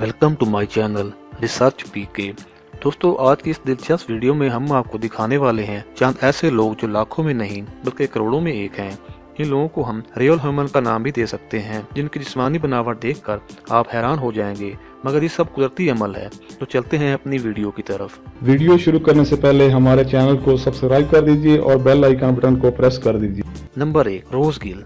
Welcome to my channel research PK. दोस्तों, आज की इस दिलचस्प वीडियो में हम आपको दिखाने वाले हैं चंद ऐसे लोग जो लाखों में नहीं बल्कि करोड़ों में एक हैं। इन लोगों को हम रियल ह्यूमन का नाम भी दे सकते हैं, जिनकी जिस्मानी बनावट देखकर आप हैरान हो जाएंगे, मगर ये सब कुदरती अमल है। तो चलते हैं अपनी वीडियो की तरफ। वीडियो शुरू करने से पहले हमारे चैनल को सब्सक्राइब कर दीजिए और बेल आइकन बटन को प्रेस कर दीजिए। नंबर 1, रोज गिल।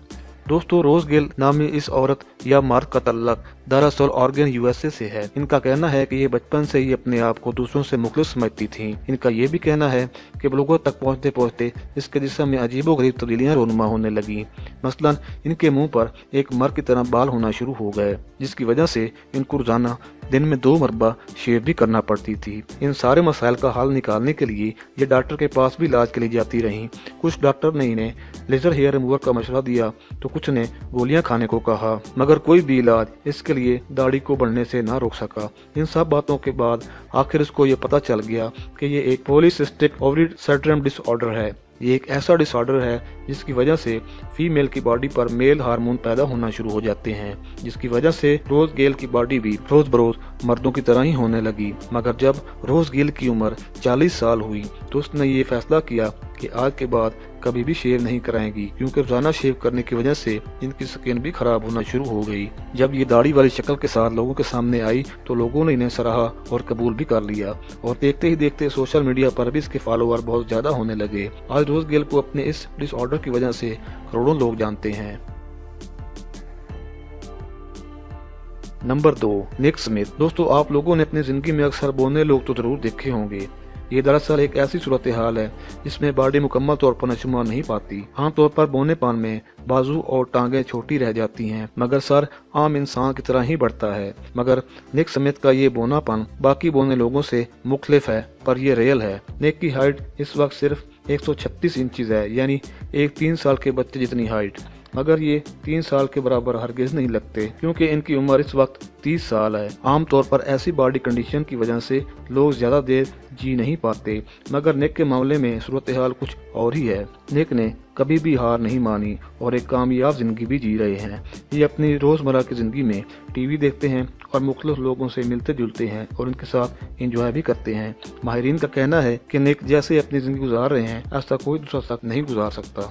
दोस्तों, रोज गिल नामी इस औरत या मर्द का तल्लक दरअसल ऑर्गन यूएसए से है। इनका कहना है कि ये बचपन से ही अपने आप को दूसरों से मुखलिस समझती थीं। इनका ये भी कहना है कि लोगों तक पहुंचते पहुंचते इसके जिस्म में अजीबोगरीब तब्दीलियां रोनुमा होने लगी। मसलन इनके मुंह पर एक मर्द की तरह बाल होना शुरू हो गए, जिसकी वजह से इनको रोजाना दिन में 2 मरतबा शेव भी करना पड़ती थी। इन सारे मसाइल का हल निकालने के लिए ये डॉक्टर के पास भी इलाज के लिए जाती रहीं। कुछ डॉक्टर ने इन्हें लेजर हेयर रिमूवर का मशवरा दिया तो कुछ ने गोलियां खाने को कहा, मगर कोई भी इलाज इसके लिए दाढ़ी को बढ़ने से ना रोक सका। इन सब बातों के बाद आखिर इसको ये पता चल गया कि ये एक पॉलीसिस्टिक ओवरी सिंड्रोम डिसऑर्डर है। ये एक ऐसा डिसऑर्डर है जिसकी वजह से फीमेल की बॉडी पर मेल हार्मोन पैदा होना शुरू हो जाते हैं, जिसकी वजह से रोज गेल की बॉडी भी रोज बरोज मर्दों की तरह ही होने लगी। मगर जब रोज गेल की उम्र 40 साल हुई तो उसने ये फैसला किया कि आज के बाद कभी भी शेव नहीं कराएंगी, क्योंकि रोजाना शेव करने की वजह से इनकी स्किन भी खराब होना शुरू हो गई। जब ये दाढ़ी वाली शक्ल के साथ लोगों के सामने आई तो लोगों ने इन्हें सराहा और कबूल भी कर लिया, और देखते ही देखते सोशल मीडिया पर भी इसके फॉलोअर बहुत ज्यादा होने लगे। आज रोज गेल को अपने इस डिसऑर्डर की वजह से करोड़ों लोग जानते हैं। नंबर 2, निक स्मिथ। दोस्तों, आप लोगों ने अपनी जिंदगी में अक्सर बौने लोग तो जरूर देखे होंगे। ये दरअसल एक ऐसी सूरत हाल है जिसमें बॉडी मुकम्मल तौर पर नशुमा नहीं पाती। आमतौर पर बौनेपन में बाजू और टांगें छोटी रह जाती हैं, मगर सर आम इंसान की तरह ही बढ़ता है। मगर निक स्मिथ का ये बौनापन बाकी बौने लोगों से मुख्तलिफ है, पर यह रियल है। निक की हाइट इस वक्त सिर्फ 136 इंचेस है, यानी एक 3 साल के बच्चे जितनी हाइट। मगर ये 3 साल के बराबर हरगिज नहीं लगते, क्योंकि इनकी उम्र इस वक्त 30 साल है। आमतौर पर ऐसी बॉडी कंडीशन की वजह से लोग ज्यादा देर जी नहीं पाते, मगर निक के मामले में सूरत हाल कुछ और ही है। निक ने कभी भी हार नहीं मानी और एक कामयाब जिंदगी भी जी रहे हैं। ये अपनी रोजमर्रा की जिंदगी में टीवी देखते हैं और मुख्तलिफ लोगों से मिलते जुलते हैं और उनके साथ एंजॉय भी करते हैं। माहिरीन का कहना है कि निक जैसे अपनी जिंदगी गुजार रहे हैं ऐसा कोई दूसरा शख्स नहीं गुजार सकता।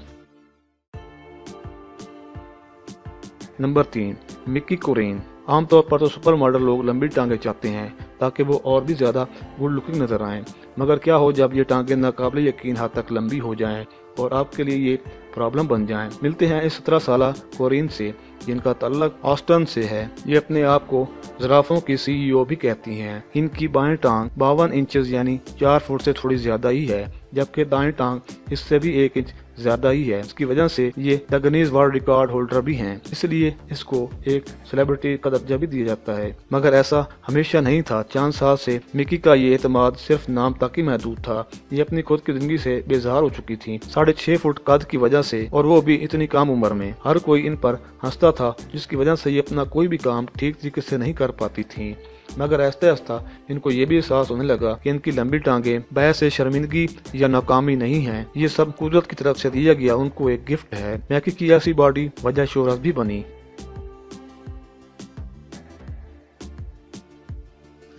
Number 3, Mickey Cohen. आमतौर पर तो सुपर मॉडल लोग लंबी टांगे चाहते हैं ताकि वो और भी ज्यादा गुड लुकिंग नजर आएं, मगर क्या हो जब ये टांगे नाकाबिले यकीन हद तक लंबी हो जाएं और आपके लिए ये प्रॉब्लम बन जाएं। मिलते हैं इस 17 साल कोरिन से, जिनका तल्लक ऑस्टन से है। ये अपने आप को ज़राफ़ों की CEO भी कहती हैं। इनकी बाएं टांग 52 इंचेस यानी 4 फुट से थोड़ी ज्यादा ही है, जबकि दाएं टांग इससे भी 1 इंच ज्यादा ही है। इसकी वजह से ये the Guinness world record holder भी हैं, इसलिए इसको एक सेलिब्रिटी का दर्जा भी दिया जाता है। मगर ऐसा हमेशा नहीं था। 4 साल से मिकी का ये एतमाद सिर्फ नाम तक ही महदूद था। ये अपनी खुद की जिंदगी से बेजार हो चुकी थी। 6.5 फुट कद की वजह से, और वो भी इतनी कम उम्र में। हर कोई इन पर हंसता था, जिसकी वजह से ये अपना कोई भी काम ठीक तरीके से नहीं कर पाती थी। मगर आहिस्ता आहिस्ता इनको ये भी एहसास होने लगा कि इनकी लंबी टांगे बहस से शर्मिंदगी या नाकामी नहीं है, ये सब कुदरत की तरफ से दिया गया उनको एक गिफ्ट है। मैकी की ऐसी बॉडी वजह शोहरत भी बनी।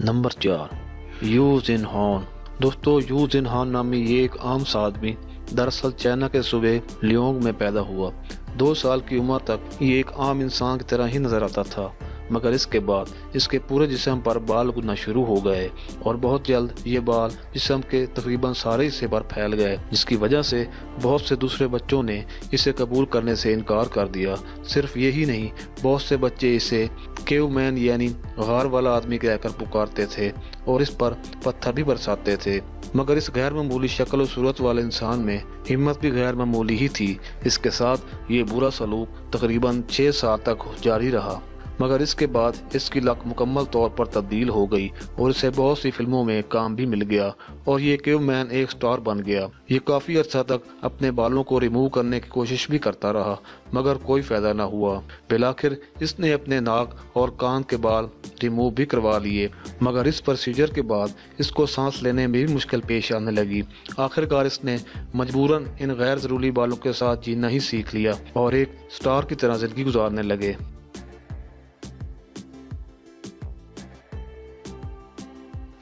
नंबर 4, यू जिन हॉन। दोस्तों, यू जिन हॉन नामी ये एक आम सा आदमी दरअसल चाइना के सूबे लियोंग में पैदा हुआ। 2 साल की उम्र तक ये एक आम इंसान की तरह ही नजर आता था, मगर इसके बाद इसके पूरे जिस्म पर बाल उगना शुरू हो गए और बहुत जल्द ये बाल जिस्म के तकरीबन सारे हिस्से पर फैल गए, जिसकी वजह से बहुत से दूसरे बच्चों ने इसे कबूल करने से इनकार कर दिया। सिर्फ यही नहीं, बहुत से बच्चे इसे केवमैन यानी गार वाला आदमी कहकर पुकारते थे और इस पर पत्थर भी बरसाते थे। मगर इस गैर मामूली शक्ल और सूरत वाले इंसान में हिम्मत भी गैर मामूली ही थी। इसके साथ ये बुरा सलूक तकरीबन 6 साल तक जारी रहा, मगर इसके बाद इसकी लक मुकम्मल तौर पर तब्दील हो गई और इसे बहुत सी फिल्मों में काम भी मिल गया और ये केवमैन एक स्टार बन गया। ये काफी अर्सा तक अपने बालों को रिमूव करने की कोशिश भी करता रहा, मगर कोई फायदा न हुआ। बिलाखिर इसने अपने नाक और कान के बाल रिमूव भी करवा लिए, मगर इस प्रोसीजर के बाद इसको सांस लेने में भी मुश्किल पेश आने लगी। आखिरकार इसने मजबूरन इन गैर जरूरी बालों के साथ जीना ही सीख लिया और एक स्टार की तरह जिंदगी गुजारने लगे।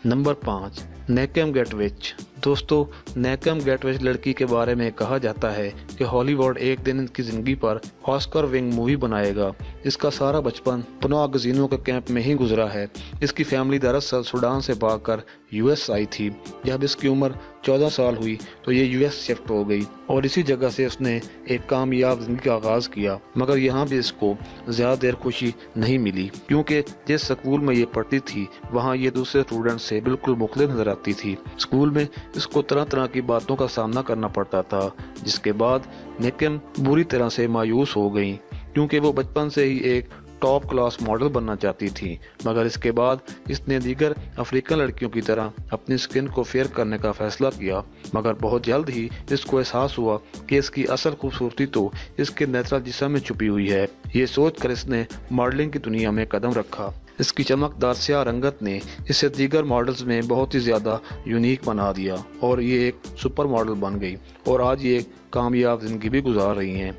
नंबर 5, नेकम गेटविच। दोस्तों, नेकम गेटविच लड़की के बारे में कहा जाता है कि हॉलीवुड एक दिन इनकी जिंदगी पर ऑस्कर विंग मूवी बनाएगा। इसका सारा बचपन पनाह गजीनों के कैंप में ही गुजरा है। इसकी फैमिली दरअसल सूडान से भागकर यूएस आई थी। जब इसकी उम्र 14 साल हुई तो ये यूएस शिफ्ट हो गई और इसी जगह से उसने एक कामयाब जिंदगी का आगाज किया। मगर यहाँ भी इसको ज्यादा देर खुशी नहीं मिली, क्योंकि जिस स्कूल में ये पढ़ती थी वहाँ ये दूसरे स्टूडेंट से बिल्कुल मुख्तलिफ नजर आती थी। स्कूल में इसको तरह तरह की बातों का सामना करना पड़ता था, जिसके बाद नेकम बुरी तरह से मायूस हो गई, क्योंकि वो बचपन से ही एक टॉप क्लास मॉडल बनना चाहती थी। मगर इसके बाद इसने दीगर अफ्रीकन लड़कियों की तरह अपनी स्किन को फेयर करने का फैसला किया। मगर बहुत जल्द ही इसको एहसास हुआ कि इसकी असल खूबसूरती तो इसके नेचुरल जिस्म में छुपी हुई है। ये सोचकर इसने मॉडलिंग की दुनिया में कदम रखा। इसकी चमकदार स्याह रंगत ने इसे दीगर मॉडल्स में बहुत ही ज्यादा यूनिक बना दिया और ये एक सुपर मॉडल बन गई और आज ये कामयाब जिंदगी भी गुजार रही हैं।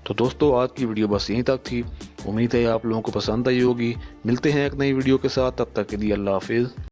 तो दोस्तों, आज की वीडियो बस यहीं तक थी। उम्मीद है आप लोगों को पसंद आई होगी। मिलते हैं एक नई वीडियो के साथ, तब तक के लिए अल्लाह हाफिज।